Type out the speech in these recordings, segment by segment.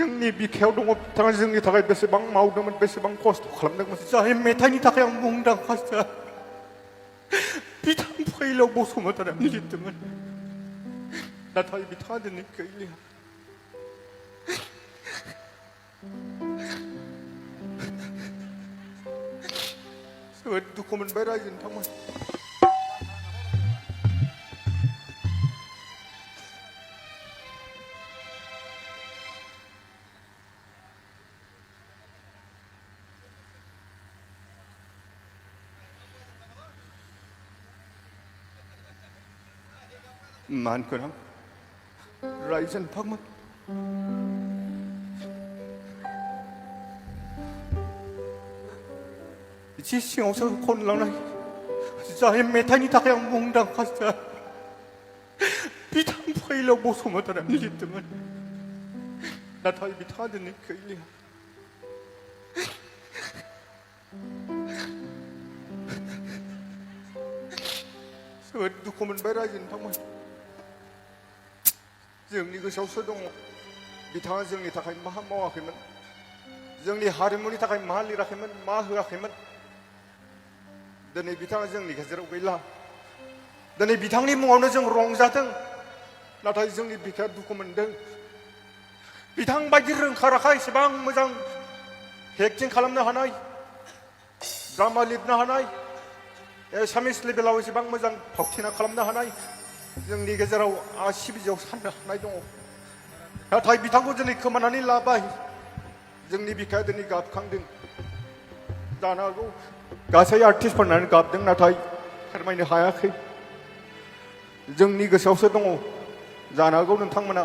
जोंनि बिखायाव दङ बिथाङा जोंनि थाखाय बेसेबां मावदोंमोन बेसेबां खस्थ' खालामदोंमोन जाय मेथाइनि थाखाय आं मुंदांखासो बिथां फैलाव बसुमतारिया लिरदोंमोन नाथाय बिथाङा दिनै गैलिया जोबोद दुखु मोनबाय रायजो नोंथांमोन मान गोनां रायजो नोंथांमोन एसे सिङावसो खनलांनाय जाय मेथाइनि थाखाय आं मुंदांखासो बिथां फैलाव बसुमतारिया लिरदोंमोन नाथाय बिथाङा दिनै गैलिया जोबोद दुखु मोनबाय रायजो नोंथांमोन जोंनि गोसोआवसो दङ बिथाङा जोंनि थाखाय मा मावाखैमोन जोंनि हारिमुनि थाखाय मा लिराखैमोन मा होआखैमोन दिनै बिथाङा जोंनि गेजेराव गैला दिनै बिथांनि मुङावनो जों रंजादों नाथाय जोंनि बिखाया दुखु मोनदों बिथां बायदि रोंखा राखा एसेबां मोजां एक्टिं खालामनो हानाय ड्रामा लिरनो हानाय एसामिस लेभेलाव एसेबां मोजां फावथिना खालामनो हानाय जोंनि गेजेराव आसि बिजौआव साननो हानाय दङ नाथाय बिथांखौ दिनै खोमानानै लाबाय जोंनि बिखाया दिनै गाबखांदों जानो हागौ गासै आर्टिस्टफोरनानो गाबदों नाथाय फोरमायनो हायाखै जोंनि गोसोआवसो दङ जानो हागौ नोंथांमोना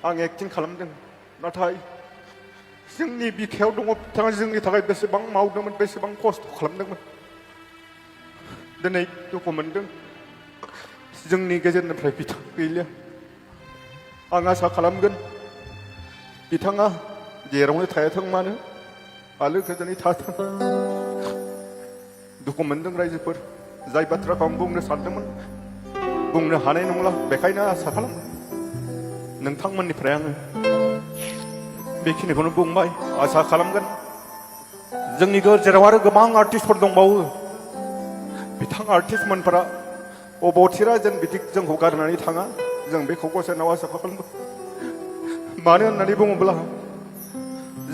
आं एक्टिं खालामदों नाथाय जोंनि बिखायाव दङ बिथाङा जोंनि थाखाय बेसेबां मावदोंमोन बेसेबां खस्थ' खालामदोंमोन दिनै दुखु मोनदों जोंनि गेजेरनिफ्राय बिथां गैलिया आं आसा खालामगोन बिथाङा जेरावनो थायाथों मानो आलो गोजोनै थाथों दुखु मोनदों रायजोफोर जाय बाथ्राखौ आं बुंनो सानदोंमोन बुंनो हानाय नंला बेखायनो आसा खालामो नोंथांमोननिफ्राय आङो बेखिनिखौनो बुंबाय आसा खालामगोन जोंनि गेजेराव आरो गोबां आर्टिस्टफोर दंबावो बिथां आर्टिस्टमोनफोरा अबथिरा जों बिदि जोंखौ गारनानै थाङा जों बेखौ गसाइनाव आसा खालामो मानो होननानै बुङोब्ला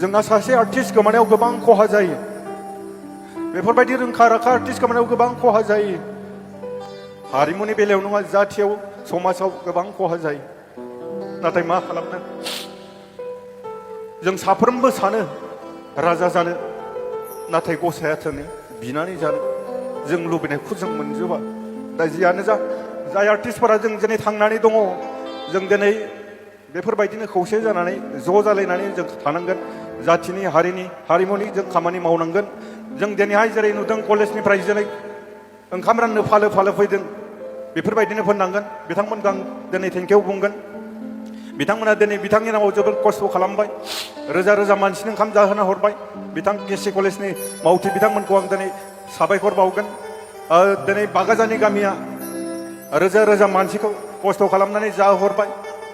जोंहा सासे आर्टिस्ट गोमानायाव गोबां खहा जायो बेफोरबायदि रोंखा राखा आर्टिस्ट गोमानायाव गोबां खहा जायो हारिमुनि बेलायाव नङा जाथियाव समाजाव गोबां खहा जायो नाथाय मा खालामनो जों साफ्रोमबो सानो राजा जानो नाथाय गसाइया थोनो बिनानै जानो जों लुबैनायखौ जों मोनजोबा दा जियानो जा जाय आर्टिस्टफोरा जों दिनै थांनानै दङ जों दिनै बेफोरबायदिनो खौसे जानानै ज' जालायनानै जों थानांगोन जाथिनि हारिनि हारिमुनि जों खामानि मावनांगोन जों दिनैहाय जेरै नुदों कलेजनिफ्राय जेरै ओंखाम राननो फालो फालो फैदों बेफोरबायदिनो फोननांगोन बिथांमोनखौ आं दिनै थेंकिउ बुंगोन बिथांमोना दिनै बिथांनि नामाव जोबोद खस्थ' खालामबाय रोजा रोजा मानसिनो ओंखाम जाहोना हरबाय बिथां केसि कलेजनि मावथि बिथांमोनखौ आं दिनै साबायखर बावगोन दिनै बागाजानि गामिया रोजा रोजा मानसिखौ खस्थ' खालामनानै जाहोहरबाय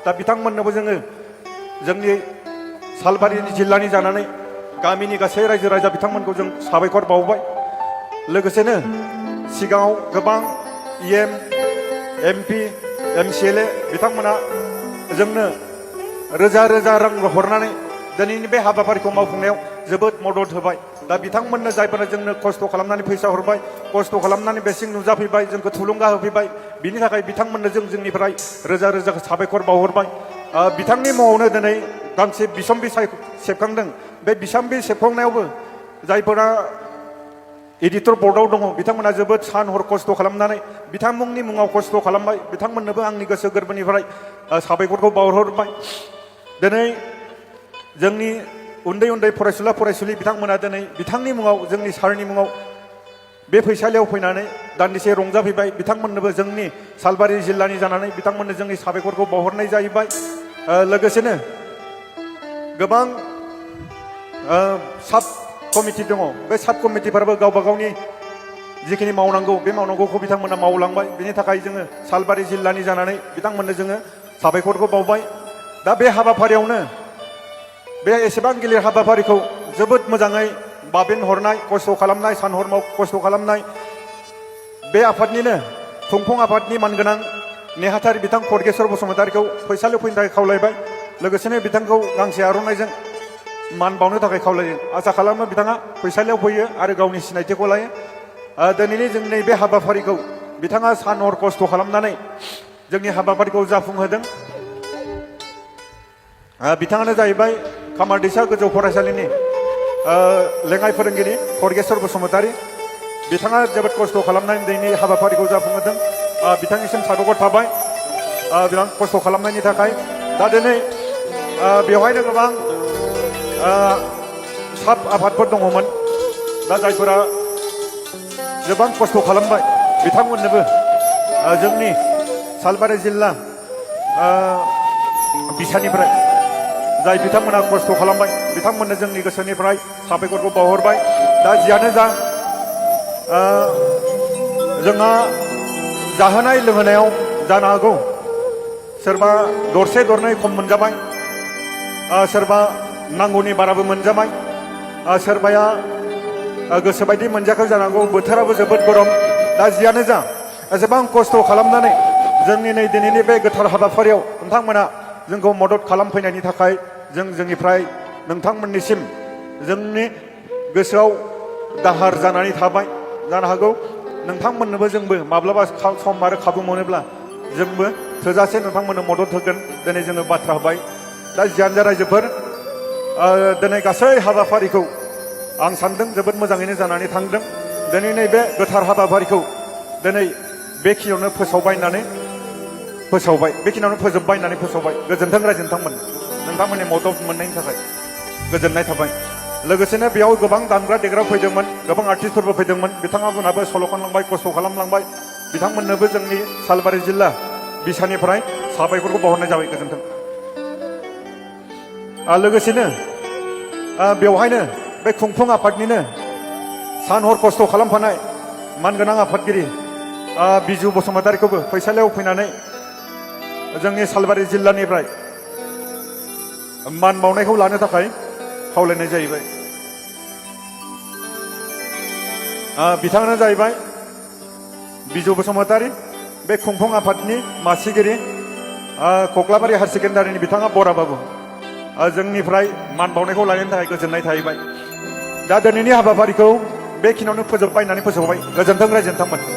दा बिथांमोननोबो जोङो जोंनि सालबारिनि जिल्लानि जानानै गामिनि गासै रायजो राजा बिथांमोनखौ जों साबायखर बावबाय लोगोसेनो सिगाङाव गोबां EM MP MCLA बिथांमोना जोंनो रोजा रोजा रां हरनानै दिनैनि बे हाबाफारिखौ मावफुंनायाव जोबोद मदद होबाय दा बिथांमोननो जायफोरा जोंनो खस्थ' खालामनानै फैसा हरबाय खस्थ' खालामनानै बेसिं नुजाफैबाय जोंखौ थुलुंगा होफैबाय बिनि थाखाय बिथांमोननो जोंनिफ्राय रोजा रोजा साबायखर बावहरबाय बिथांनि मुङावनो दिनै गांसे बिसम्बि सेबखांदों बे बिसम्बि सेबखांनायावबो जायफोरा एडिटर बर्डआव दङ बिथांमोना जोबोद सान हर खस्थ' खालामनानै बिथांमोननि मुङाव खस्थ' खालामबाय बिथांमोननोबो आंनि गोसो गोरबोनिफ्राय साबायखरखौ बावहरबाय दिनै जोंनि उन्दै उन्दै फरायसुला फरायसुलि बिथांमोना दिनै बिथांनि मुङाव जोंनि सारनि मुङाव बे फैसालियाव फैनानै दान्दिसे रंजाफैबाय बिथांमोननोबो जोंनि सालबारि जिल्लानि जानानै बिथांमोननो जोंनि साबायखरखौ बावहरनाय जाहैबाय लोगोसेनो गोबां साब कमिटि दङ बे साब कमिटिफोराबो गावबा गावनि जिखिनि मावनांगौ बे मावनांगौखौ बिथांमोना मावलांबाय बिनि थाखाय जोङो सालबारि जिल्लानि जानानै बिथांमोननो जोङो साबायखरखौ बावबाय दा बे हाबाफारियावनो बे एसेबां गिलिर हाबाफारिखौ जोबोद मोजाङै बाबेन हरनाय खस्थ' खालामनाय सान हर खस्थ' खालामनाय बे आफादनिनो खुंफुं आफादनि मानगोनां नेहाथारि बिथां खदगेश्वर बसुमतारीखौ फैसालियाव फैनो थाखाय खावलायबाय लोगोसेनो बिथांखौ गांसे आर'नाइजों मान बावनो थाखाय खावलायो आसा खालामो बिथाङा फैसालियाव फैयो आरो गावनि सिनायथिखौ लायो दिनैनि जोंनि बे हाबाफारिखौ बिथाङा सान हर खस्थ' खालामनानै जोंनि हाबाफारिखौ जाफुंहोदों बिथाङानो जाहैबाय खामारदैसा गोजौ फरायसालिनि लेङाइ फोरोंगिरि खदगेश्वर बसुमतारी बिथाङा जोबोद खस्थ' खालामनानै दिनैनि हाबाफारिखौ जाफुंहोदों बिथांनिसिम साबायखर थाबाय बिराद खस्थ' खालामनायनि थाखाय दा दिनै बेवहायनो गोबां साब आफादफोर दङमोन दा जायफोरा गोबां खस्थ' खालामबाय बिथांमोननोबो जोंनि सालबारि जिल्ला बिसानिफ्राय जाय बिथांमोना खस्थ' खालामबाय बिथांमोननो जोंनि गोसोनिफ्राय साबायखरखौ बावहरबाय दा जियानो जा जोंहा जाहोनाय लोंहोनायाव जानो हागौ सोरबा दरसे दरनै खम मोनजाबाय सोरबा नांगौनि बाराबो मोनजाबाय सोरबाया गोसोबायदि मोनजाखौ जानांगौ बोथोराबो जोबोद गरम दा जियानो जा एसेबां खस्थ' खालामनानै जोंनि नै दिनैनि बे गोथार हाबाफारियाव नोंथांमोना जोंखौ मदद खालामफैनायनि थाखाय जोंनिफ्राय नोंथांमोननिसिम जोंनि गोसोआव दाहार जानानै थाबाय जानो हागौ नोंथांमोननोबो जोंबो माब्लाबा सम आरो खाबु मोनोब्ला जोंबो थोजासे नोंथांमोननो मदद होगोन दिनै जोङो बाथ्रा होबाय दा जियानो जा रायजोफोर दिनै गासै हाबाफारिखौ आं सानदों जोबोद मोजाङैनो जानानै थांदों दिनै नैबे गोथार हाबाफारिखौ दिनै बेखिनियावनो बेखिनियावनो फोजोबबाय होननानै फोसावबाय गोजोन्थों रायजो नोंथांमोननि मदद मोननायनि थाखाय गोजोननाय थाबाय लोगोसेनो बेयाव गोबां दामग्रा देग्रा फैदोंमोन गोबां आर्टिस्टफोरबो फैदोंमोन बिथांमोनहाबो सल' खनलांबाय खस्थ' खालामलांबाय बिथांमोननोबो जोंनि सालबारि जिल्ला बिसानिफ्राय साबायखरखौ बावहरनाय जाबाय गोजोन्थों लोगोसेनो बेवहायनो बे खुंफुं आफादनिनो सान हर खस्थ' खालामफानाय मानगोनां आफादगिरि बिजु बसुमतारीखौबो फैसालियाव फैनानै जोंनि सालबारि जिल्लानिफ्राय मान बावनायखौ लानो थाखाय खावलायनाय जाहैबाय बिथाङानो जाहैबाय बिजु बसुमतारी बे खुंफुं आफादनि मासिगिरि कक्लाबारि हायार सेकेन्डारिनि बिथाङा बरा बाबु जोंनिफ्राय मान बावनायखौ लानायनि थाखाय गोजोननाय थाहैबाय दा दिनैनि हाबाफारिखौ बेखिनियावनो फोजोबबाय होननानै फोसावबाय गोजोन्थों रायजो नोंथांमोन